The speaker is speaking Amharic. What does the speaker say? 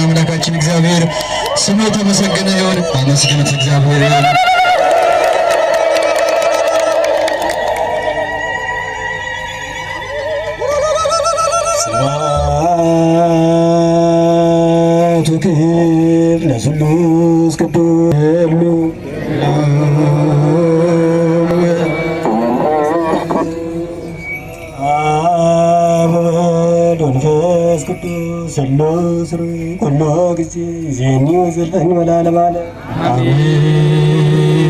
አምላካችን እግዚአብሔር ስሙ የተመሰገነ ይሁን። አመስግኑት እግዚአብሔር። ለስሉስ ቅዱስ መንፈስ ቅዱስ ስሉስ ኩሎ ጊዜ ዜኒ ወዘልፈኝ ወላለም አሜን።